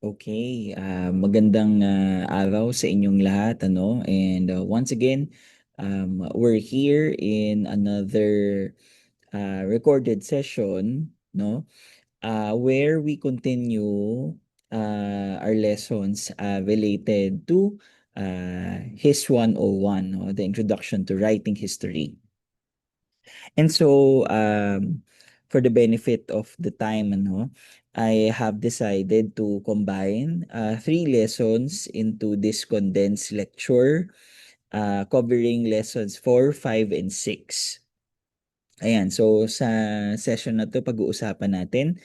Okay, magandang araw sa inyong lahat, ano? And once again, we're here in another recorded session, no? Where we continue our lessons related to His 101, no? The Introduction to Writing History. And so, for the benefit of the time, ano, I have decided to combine three lessons into this condensed lecture covering lessons 4, 5, and 6. Ayan, so sa session na to pag-uusapan natin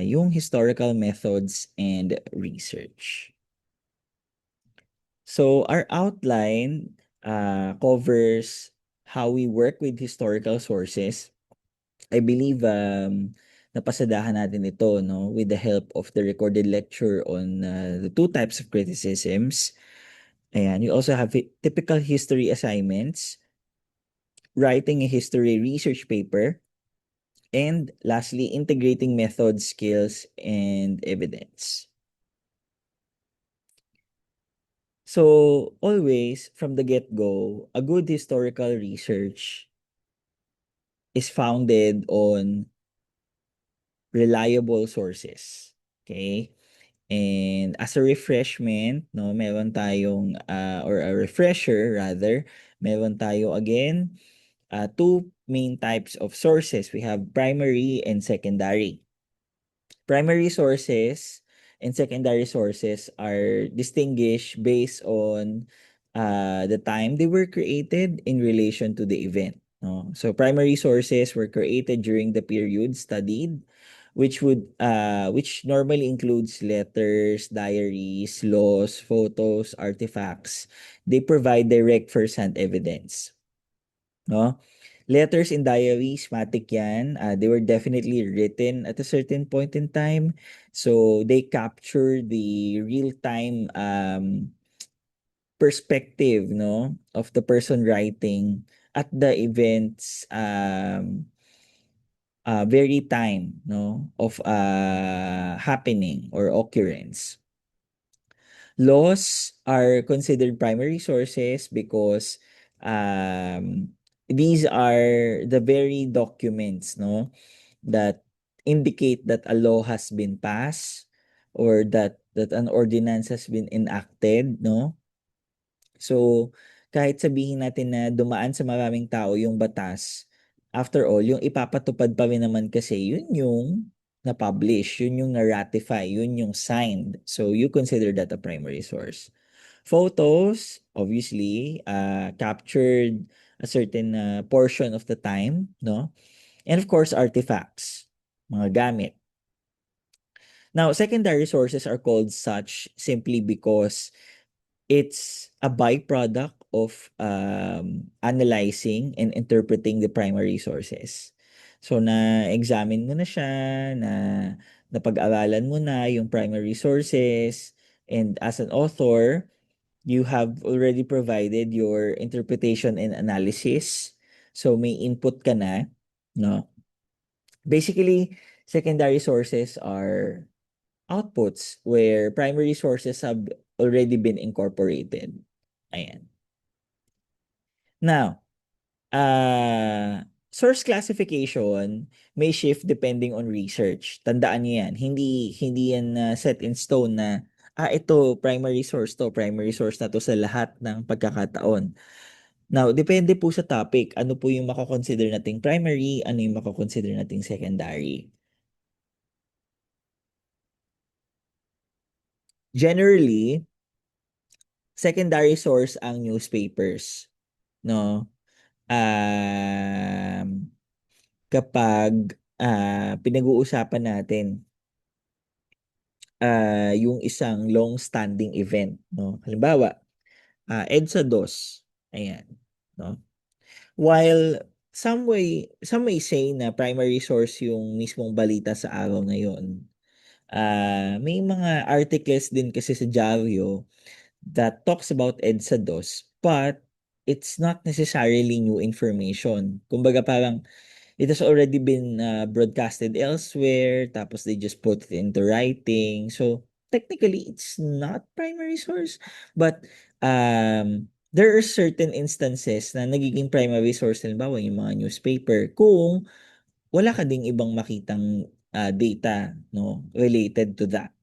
yung historical methods and research. So our outline covers how we work with historical sources. I believe napasadahan natin ito, no, with the help of the recorded lecture on the two types of criticisms. Ayan, you also have typical history assignments, writing a history research paper, and lastly, integrating methods, skills, and evidence. So, always from the get-go, a good historical research is founded on reliable sources. Okay? And as a refreshment, no, meron tayong or a refresher rather, meron tayo again two main types of sources. We have primary and secondary. Primary sources and secondary sources are distinguished based on the time they were created in relation to the event. No? So primary sources were created during the period studied, which normally includes letters, diaries, laws, photos, artifacts. They provide direct first-hand evidence. No? Letters and diaries, matik yan. They were definitely written at a certain point in time. So they capture the real-time perspective, no, of the person writing at the event's very time, no, of happening or occurrence. Laws are considered primary sources because these are the very documents, no, that indicate that a law has been passed or that an ordinance has been enacted, no? So, kahit sabihin natin na dumaan sa maraming tao yung batas, after all, yung ipapatupad pa rin naman kasi yun yung na-publish, yun yung na-ratify, yun yung signed. So, you consider that a primary source. Photos, obviously, captured a certain portion of the time, no? And of course, artifacts, mga gamit. Now, secondary sources are called such simply because it's a byproduct of analyzing and interpreting the primary sources. So, na-examine mo na siya, napag-aralan mo na yung primary sources, and as an author, you have already provided your interpretation and analysis. So, may input ka na, no? Basically, secondary sources are outputs where primary sources have already been incorporated. Ayan. Now, source classification may shift depending on research. Tandaan niyo yan. Hindi yan set in stone na ito primary source na to sa lahat ng pagkakataon. Now, depende po sa topic, ano po yung mako-consider nating primary, ano yung mako-consider nating secondary. Generally, secondary source ang newspapers, no? Um, kapag pinag-uusapan natin yung isang long-standing event, no? Halimbawa, EDSA 2, ayan, no? While some may say na primary source yung mismong balita sa araw na yon, may mga articles din kasi sa Diaryo that talks about EDSA 2, but it's not necessarily new information. Kumbaga parang it has already been broadcasted elsewhere, tapos they just put it into writing. So, technically it's not primary source, but there are certain instances na nagiging primary source, halimbawa yung mga newspaper, kung wala ka ding ibang makitang data, no, related to that.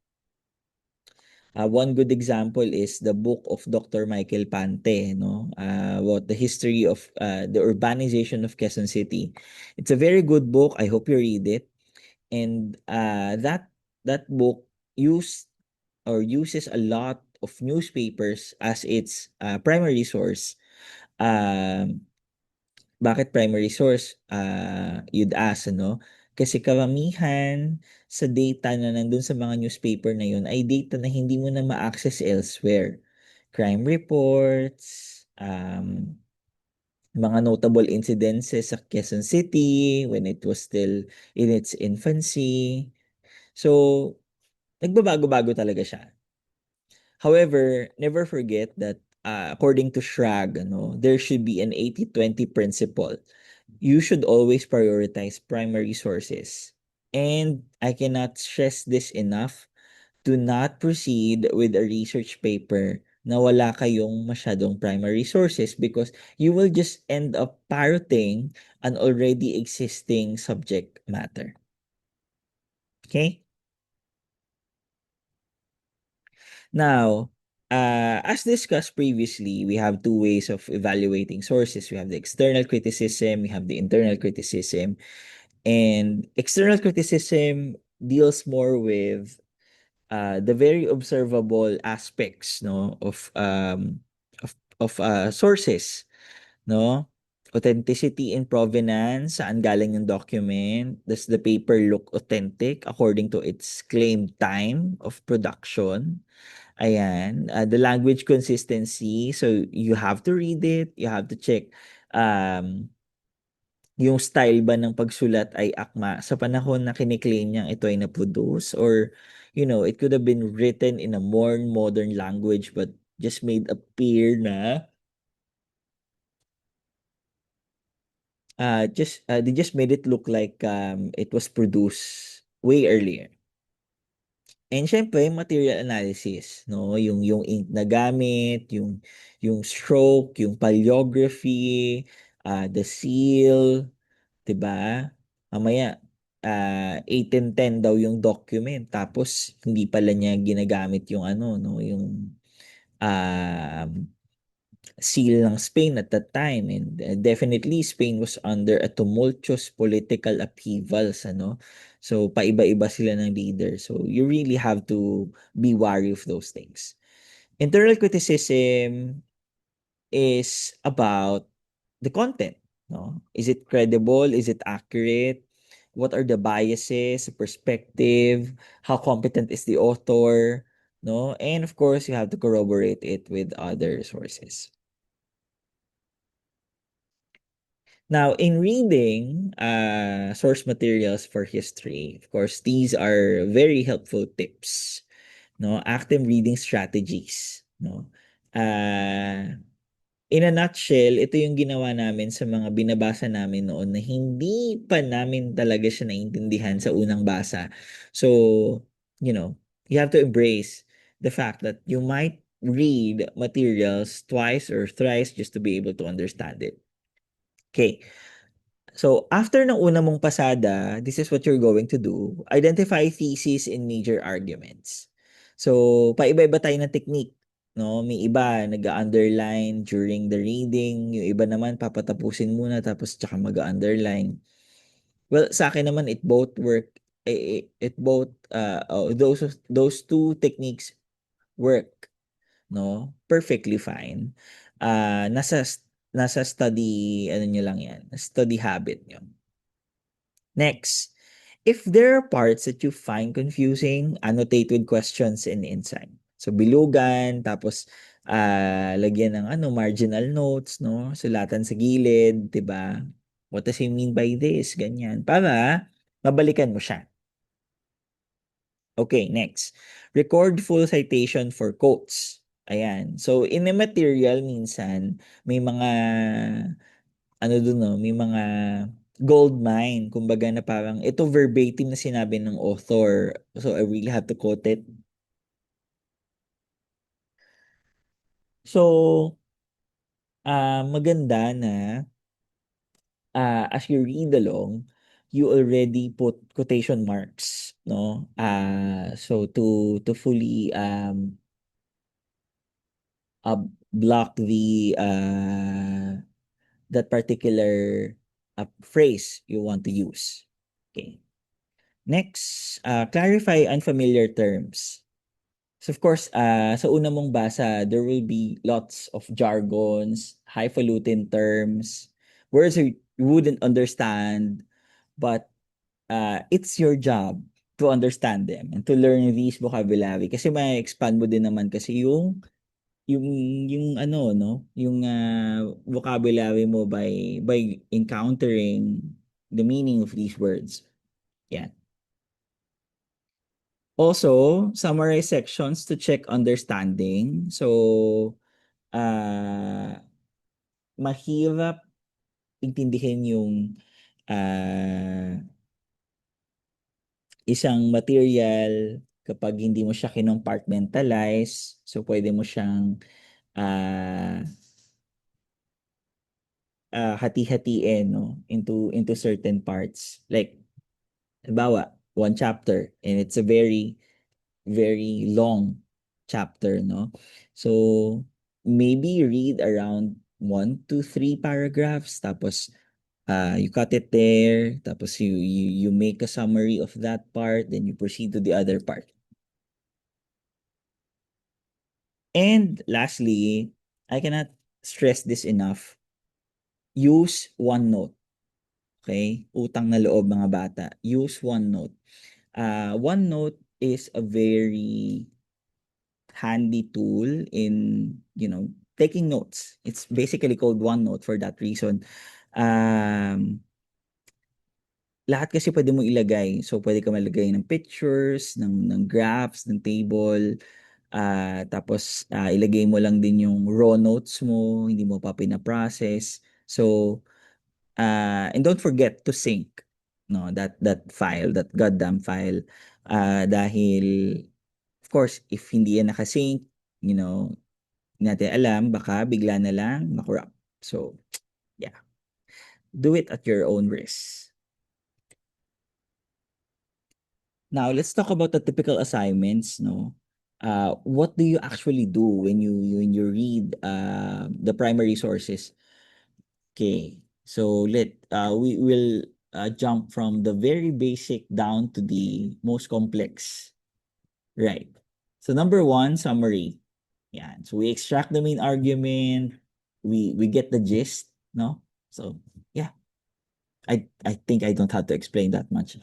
One good example is the book of Dr. Michael Pante, no? About the history of the urbanization of Quezon City. It's a very good book. I hope you read it. And that book used or uses a lot of newspapers as its primary source. Um, Bakit primary source? You'd ask, ano? Kasi karamihan sa data na nandun sa mga newspaper na yun ay data na hindi mo na ma-access elsewhere. Crime reports, mga notable incidences sa Quezon City when it was still in its infancy. So, nagbabago-bago talaga siya. However, never forget that according to Schrag, there should be an 80-20 principle. You should always prioritize primary sources. And I cannot stress this enough. Do not proceed with a research paper na wala kayong masyadong primary sources because you will just end up parroting an already existing subject matter. Okay? Now, as discussed previously, we have two ways of evaluating sources. We have the external criticism, we have the internal criticism. And external criticism deals more with the very observable aspects, no, of sources, no? Authenticity and provenance, saan galing yung document? Does the paper look authentic according to its claimed time of production? Ayan, the language consistency. So you have to read it, you have to check um yung style ba ng pagsulat ay akma sa panahon na kiniklaim niyang ito ay na-produce, or it could have been written in a more modern language but just made appear na they just made it look like it was produced way earlier. And syempre, material analysis, no? Yung ink na gamit, yung stroke, yung paleography, the seal, 'di ba? Mamaya 8 and 10 daw yung document tapos hindi pala niya ginagamit yung ano, no, yung um seal ng Spain at that time. And definitely Spain was under a tumultuous political upheavals, ano. So paiba-iba sila ng leader. So you really have to be wary of those things. Internal criticism is about the content, no? Is it credible? Is it accurate? What are the biases, perspective? How competent is the author? No? And of course, you have to corroborate it with other sources. Now, in reading source materials for history, of course, these are very helpful tips. No, active reading strategies. No, in a nutshell, ito yung ginawa namin sa mga binabasa namin noon na hindi pa namin talaga siya naintindihan sa unang basa. So, you have to embrace the fact that you might read materials twice or thrice just to be able to understand it. Okay. So, after ng una mong pasada, this is what you're going to do. Identify thesis and major arguments. So, paiba-iba tayo ng technique. No? May iba, nag-underline during the reading. Yung iba naman, papatapusin muna, tapos tsaka mag-underline. Well, sa akin naman, it both work. It both, those two techniques work. No? Perfectly fine. Nasa study, ano nyo lang yan, study habit nyo. Next, if there are parts that you find confusing, annotate with questions and insight. So, bilugan, tapos lagyan ng marginal notes, no? Sulatan sa gilid, 'di ba? What does he mean by this? Ganyan. Para mabalikan mo siya. Okay, next. Record full citation for quotes. Ayan. So, in a material, minsan, may mga dun, no, may mga gold mine, kumbaga, na parang ito verbatim na sinabi ng author. So I really have to quote it. So, maganda na as you read along, you already put quotation marks, no? So to fully uh, block the that particular phrase you want to use. Okay. Next, clarify unfamiliar terms. So of course, sa una mong basa, there will be lots of jargons, highfalutin terms, words you wouldn't understand, but it's your job to understand them and to learn these vocabulary kasi may expand mo din naman kasi yung yung ano no, yung vocabulary mo by encountering the meaning of these words. Yeah. Also, summarize sections to check understanding. So, ah mahirap intindihin yung ah isang material kapag hindi mo siya kinompartmentalize. So, pwede mo siyang ah hati-hatiin, no, into certain parts. Like, halimbawa, one chapter and it's a very, very long chapter, no? So, maybe read around 1 to 3 paragraphs, tapos you cut it there, tapos you make a summary of that part, then you proceed to the other part. And lastly, I cannot stress this enough. Use OneNote. Okay? Utang na loob mga bata. Use OneNote. OneNote is a very handy tool in, taking notes. It's basically called OneNote for that reason. Um, lahat kasi pwede mo ilagay. So, pwede ka malagay ng pictures, ng graphs, ng table. Tapos, ilagay mo lang din yung raw notes mo, hindi mo pa pinaprocess. So, and don't forget to sync no that file, that goddamn file. Dahil of course, if hindi yan nakasync, hindi natin alam, baka bigla na lang makorrupt. So, yeah. Do it at your own risk. Now, let's talk about the typical assignments, no? What do you actually do when you read the primary sources? Okay. So we will jump from the very basic down to the most complex. Right. So number one, summary. Yeah. So we extract the main argument. We get the gist, no? So yeah, I think I don't have to explain that much.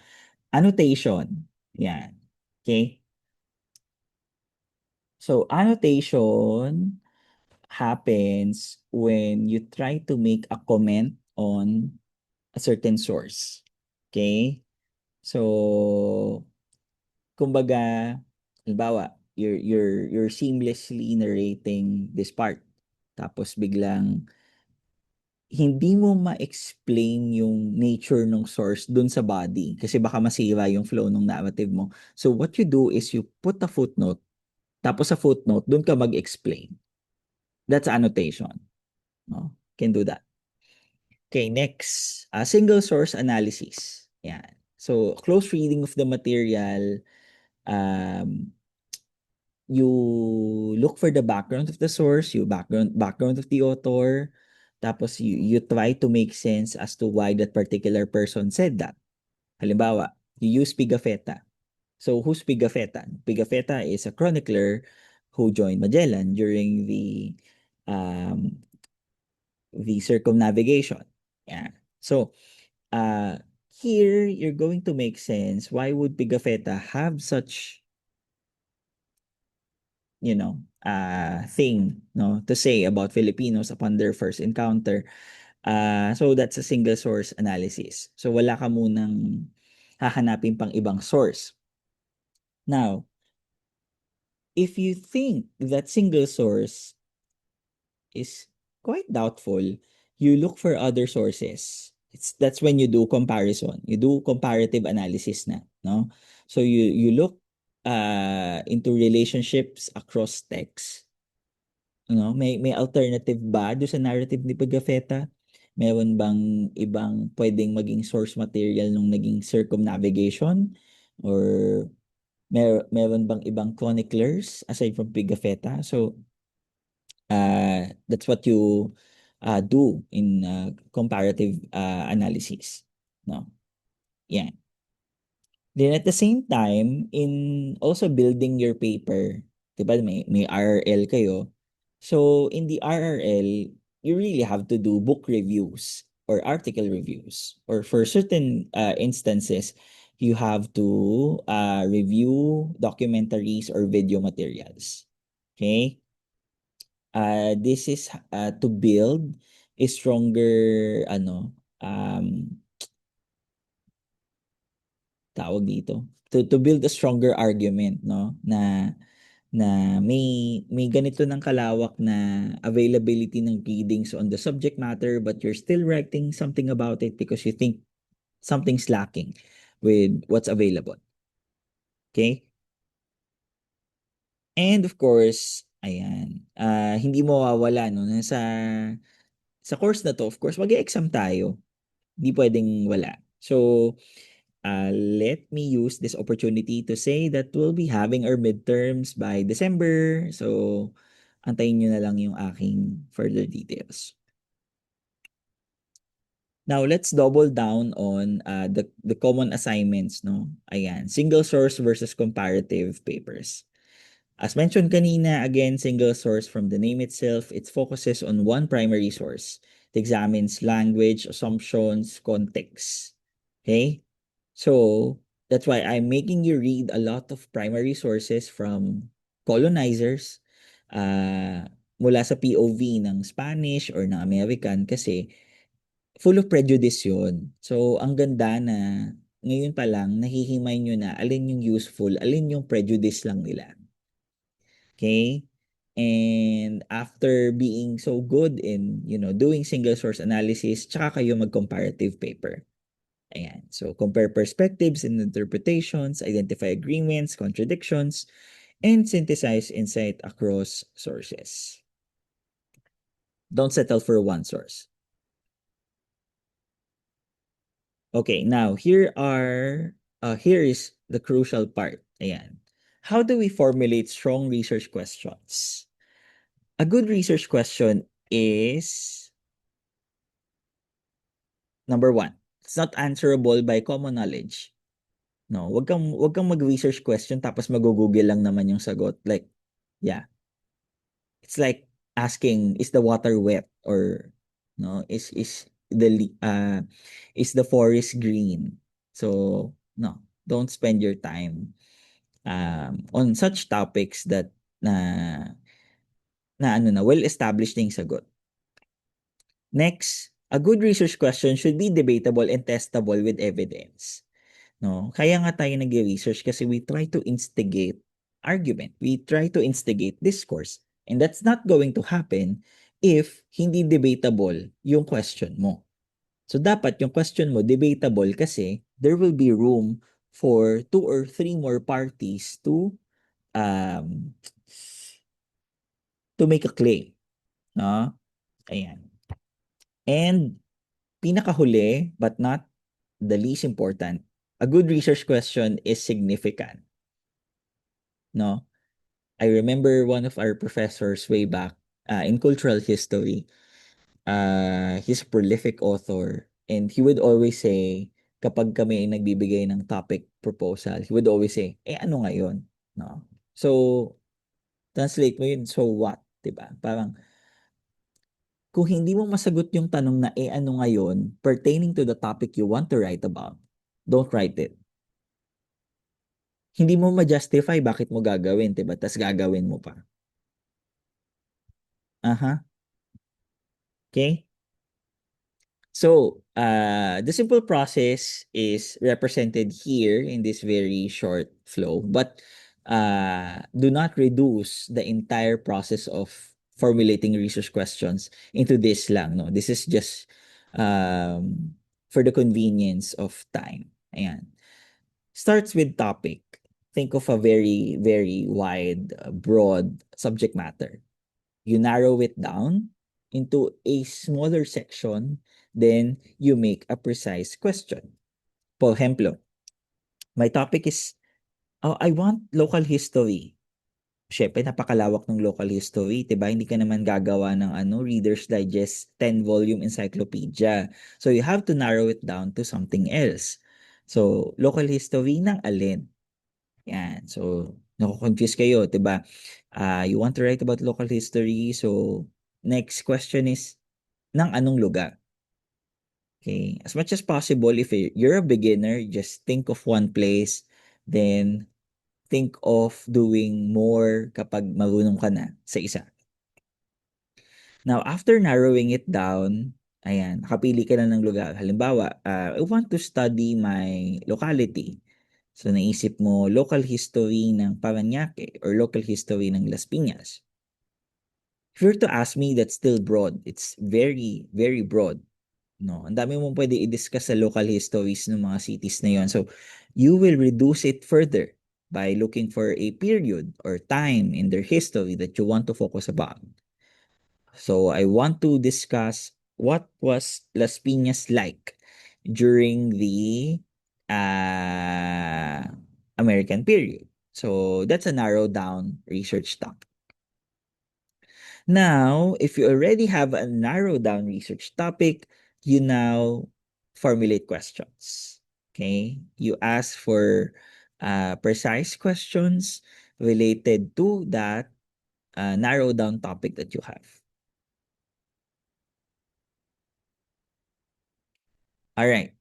Annotation. Yeah. Okay. So annotation happens when you try to make a comment on a certain source. Okay? So, kumbaga, halimbawa, you're seamlessly narrating this part. Tapos biglang hindi mo ma-explain yung nature ng source dun sa body kasi baka masira yung flow ng narrative mo. So what you do is you put a footnote, tapos sa footnote dun ka mag-explain. That's annotation. No? Can do that. Okay, next, single source analysis. Yeah. So, close reading of the material, um, you look for the background of the source, you background of the author, tapos you try to make sense as to why that particular person said that. Halimbawa, you use Pigafetta. So, who's Pigafetta? Pigafetta is a chronicler who joined Magellan during the circumnavigation. Yeah. So, uh, here you're going to make sense. Why would Pigafetta have such, thing, no, to say about Filipinos upon their first encounter? So that's a single source analysis. So wala ka munang hahanapin pang ibang source. Now, if you think that single source is quite doubtful, you look for other sources. That's when you do comparison. You do comparative analysis na, no? So you look into relationships across texts. May alternative ba do sa narrative ni Pigafetta? Meron bang ibang pwedeng maging source material nung naging circumnavigation? Or meron bang ibang chroniclers aside from Pigafetta? So, that's what you do in comparative analysis. No? Yan. Then at the same time, in also building your paper, 'di ba may RRL kayo. So in the RRL, you really have to do book reviews or article reviews. Or for certain instances, you have to review documentaries or video materials. Okay? This is to build a stronger tawag dito, to build a stronger argument, no, na may ganito ng kalawak na availability ng readings on the subject matter, but you're still writing something about it because you think something's lacking with what's available. Okay? And of course, ayan, hindi mo mawawala, no, na sa course na to, of course, mag-e-exam tayo. Hindi pwedeng wala. So, let me use this opportunity to say that we'll be having our midterms by December. So, antayin nyo na lang yung aking further details. Now, let's double down on the common assignments, no? Ayan, single source versus comparative papers. As mentioned kanina, again, single source from the name itself, it focuses on one primary source. It examines language, assumptions, context. Okay? So, that's why I'm making you read a lot of primary sources from colonizers, mula sa POV ng Spanish or ng American kasi full of prejudice yun. So, ang ganda na ngayon pa lang, nahihimay nyo na alin yung useful, alin yung prejudice lang nila. Okay? And after being so good in, doing single source analysis, tsaka kayo mag-comparative paper. Ayan. So, compare perspectives and interpretations, identify agreements, contradictions, and synthesize insight across sources. Don't settle for one source. Okay, now here is the crucial part. Ayan. How do we formulate strong research questions? A good research question is number one, it's not answerable by common knowledge. No, wag kang mag-research question tapos mag-google lang naman yung sagot. Like, yeah. It's like asking, is the water wet, or no, is the forest green? So, no, don't spend your time on such topics that na well established na yung sagot. Next, a good research question should be debatable and testable with evidence. No? Kaya nga tayo nag-research kasi we try to instigate argument. We try to instigate discourse. And that's not going to happen if hindi debatable yung question mo. So dapat yung question mo debatable kasi there will be room for 2 or 3 more parties um, to make a claim. No? Ayan. And pinakahuli, but not the least important, a good research question is significant. No? I remember one of our professors way back in cultural history. He's a prolific author, and he would always say, kapag kami ay nagbibigay ng topic proposal, he would always say, ano ngayon? No? So, translate mo yun, so what? Diba? Parang, kung hindi mo masagot yung tanong na ano ngayon pertaining to the topic you want to write about, don't write it. Hindi mo ma-justify bakit mo gagawin, 'di ba? Tas gagawin mo pa. Aha. Okay? So, the simple process is represented here in this very short flow, but do not reduce the entire process of formulating research questions into this lang, no? This is just for the convenience of time. Ayan. Starts with topic. Think of a very, very wide, broad subject matter. You narrow it down into a smaller section, then you make a precise question. For example, my topic is, oh, I want local history. Siyempre, napakalawak ng local history, 'di ba? Hindi ka naman gagawa ng Reader's Digest 10-volume encyclopedia. So you have to narrow it down to something else. So, local history ng alin? Yan. So, nako-confuse kayo, 'di ba? You want to write about local history, so next question is ng anong lugar? Okay? As much as possible, if you're a beginner, just think of one place, then think of doing more kapag marunong ka na sa isa. Now, after narrowing it down, ayan, nakapili ka na ng lugar. Halimbawa, I want to study my locality. So, naisip mo local history ng Parañaque or local history ng Las Piñas. If you were to ask me, that's still broad. It's very, very broad. No, ang dami mong pwede i-discuss sa local histories ng mga cities na yon. So, you will reduce it further by looking for a period or time in their history that you want to focus about. So, I want to discuss what was Las Piñas like during the uh, American period. So, that's a narrow down research topic. Now, if you already have a narrow down research topic, you now formulate questions. Okay? You ask for precise questions related to that narrow down topic that you have. All right.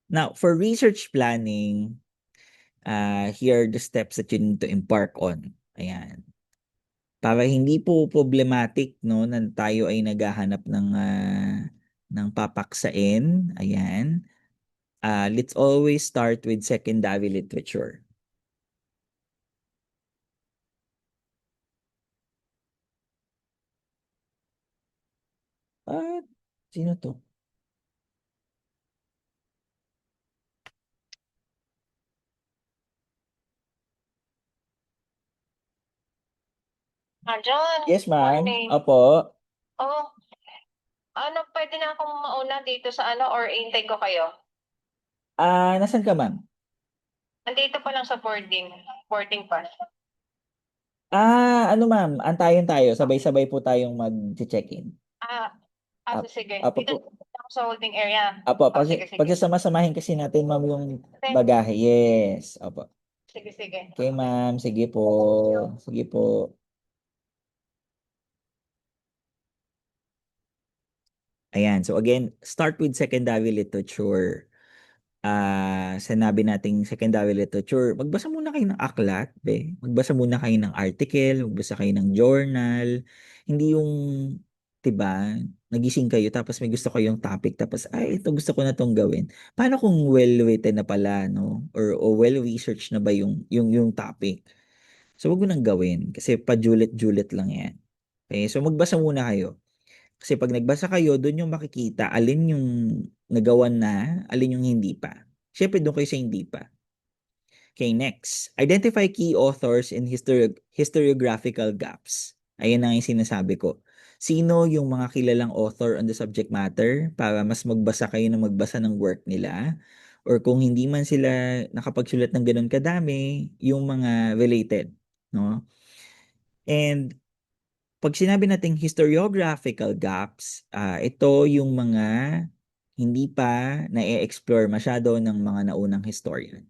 Now, for research planning, here are the steps that you need to embark on. Ayan. Para hindi po problematic, no, na tayo ay naghahanap ng papaksain, ayan. Let's always start with secondary literature. Ah, sino to? John, Yes, ma'am. morning. Opo. Oh, pwede na akong mauna dito sa or intay ko kayo? Nasan ka, ma'am? Nandito pa lang sa boarding pass. Ano, ma'am, antayin tayo. Sabay-sabay po tayong mag-check-in. Ah, Ap sige. Apo Dito po. ako sa holding area. Apo, Sige, sige. pagsasama-samahin kasi natin, ma'am, yung Thank- bagahe. Yes. Opo. Sige, sige. Okay, ma'am. Sige po. Sige po. Ayan. So again, start with secondary literature. Sinabi nating secondary literature, magbasa muna kayo ng aklat, be. Magbasa muna kayo ng article, magbasa kayo ng journal. Hindi yung, 'di ba, nagising kayo tapos may gusto kayong topic tapos ay ito gusto ko na tong gawin. Paano kung well written na pala, no? Or well researched na ba yung topic? So wag mo nang gawin kasi pajulit-julit lang 'yan. Okay, so magbasa muna kayo. Kasi 'pag nagbasa kayo, dun yung makikita alin yung nagawan na, alin yung hindi pa. Siyempre dun kayo sa hindi pa. Okay, next. Identify key authors and historiographical gaps. Ayan na yung sinasabi ko. Sino yung mga kilalang author on the subject matter para mas magbasa kayo na magbasa ng work nila? Or kung hindi man sila nakapagsulat ng ganun kadami, yung mga related. No? And pag sinabi nating historiographical gaps, ito yung mga hindi pa na-explore masyado ng mga naunang historian.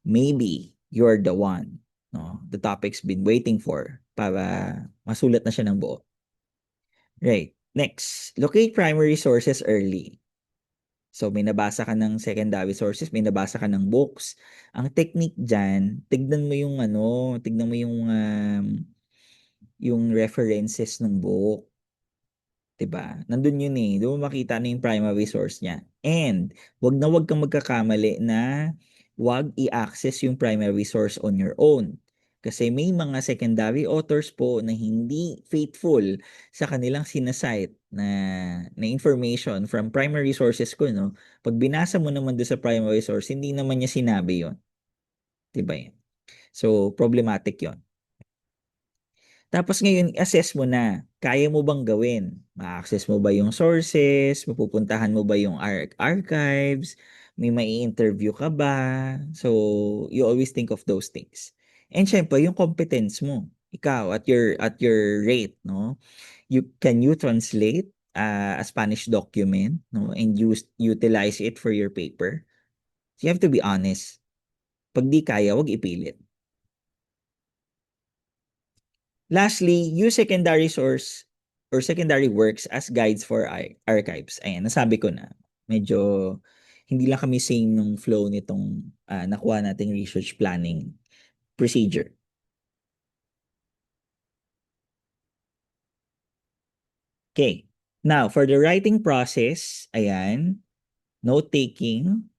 Maybe you're the one, no? The topic's been waiting for para masulat na siya ng buo. Right. Next, locate primary sources early. So may nabasa ka ng secondary sources, may nabasa ka ng books. Ang technique diyan, tignan mo yung references ng book. 'Di ba? Nandun yun eh. Doon mo makita na yung primary source niya. And wag kang magkakamali na wag i-access yung primary source on your own. Kasi may mga secondary authors po na hindi faithful sa kanilang sinasite na information from primary sources ko, no? Pag binasa mo naman doon sa primary source, hindi naman niya sinabi yon. 'Di ba yan? So, problematic yon. Tapos ngayon, assess mo na, kaya mo bang gawin? Ma-access mo ba yung sources? Mapupuntahan mo ba yung archives? May mai-interview ka ba? So, you always think of those things. And syempre, yung competence mo. Ikaw, at your rate, no? You translate a Spanish document, no? And utilize it for your paper. So, you have to be honest. Pag di kaya, wag ipilit. Lastly, use secondary source or secondary works as guides for archives. Ayan, nasabi ko na. Medyo hindi lang kami same nung flow nitong nakuha nating research planning procedure. Okay. Now, for the writing process, ayan, note-taking.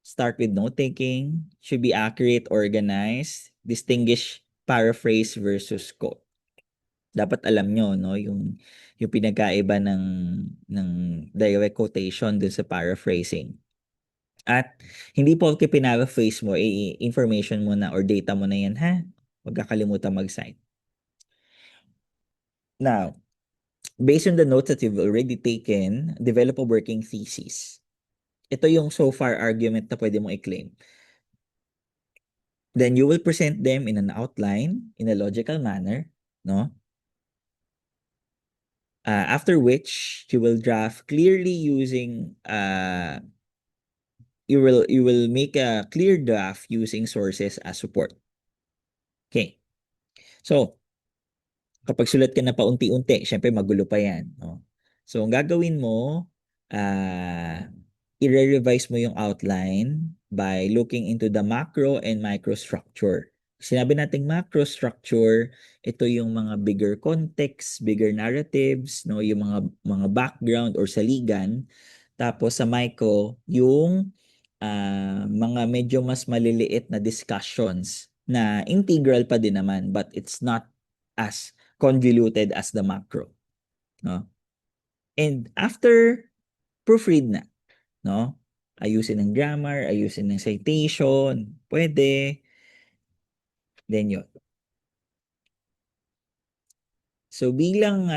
Start with note-taking. Should be accurate, organized. Distinguish paraphrase versus quote. Dapat alam nyo, no, yung pinagkaiba ng direct quotation dun sa paraphrasing. At hindi po pinaraphrase mo, information mo na or data mo na yan, ha? Huwag kakalimutan mag-cite. Now, based on the notes that you've already taken, develop a working thesis. Ito yung so far argument na pwede mong i-claim. Then you will present them in an outline, in a logical manner, no? After which you will draft clearly using you will make a clear draft using sources as support. Okay. So, kapag sulat ka na paunti-unti, syempre magulo pa yan, no? So, ang gagawin mo, i-revise mo yung outline by looking into the macro and micro structure. Sinabi nating macro structure, ito yung mga bigger context, bigger narratives, no, yung mga background or saligan. Tapos sa micro, yung mga medyo mas maliliit na discussions na integral pa din naman but it's not as convoluted as the macro, no? And after proofread na, no? Ayusin ng grammar, ayusin ng citation, pwede. Then yun. So bilang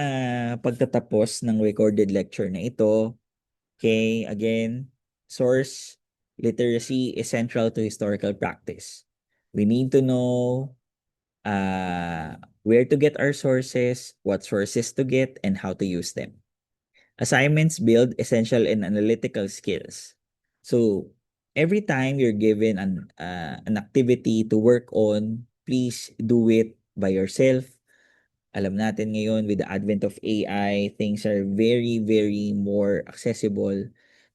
pagtatapos ng recorded lecture na ito, okay, again, source literacy is central to historical practice. We need to know where to get our sources, what sources to get, and how to use them. Assignments build essential and analytical skills. So, every time you're given an activity to work on, please do it by yourself. Alam natin ngayon with the advent of AI, things are very, very more accessible.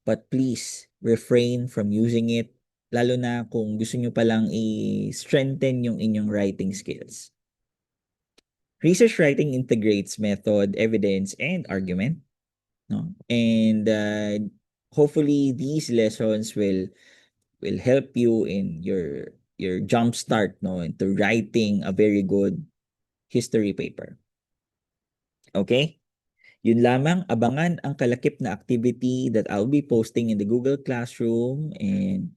But please, refrain from using it, lalo na kung gusto nyo palang i-strengthen yung inyong writing skills. Research writing integrates method, evidence, and argument. No? And hopefully these lessons will help you in your jump start, no, into writing a very good history paper. Okay? Yun lamang, abangan ang kalakip na activity that I'll be posting in the Google Classroom, and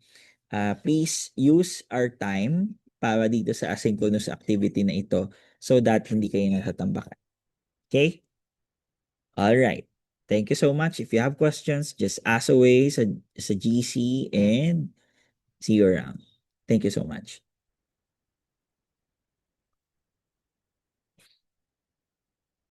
please use our time para dito sa asynchronous activity na ito so that hindi kayo natatambakan. Okay? All right. Thank you so much. If you have questions, just ask away sa GC and see you around. Thank you so much.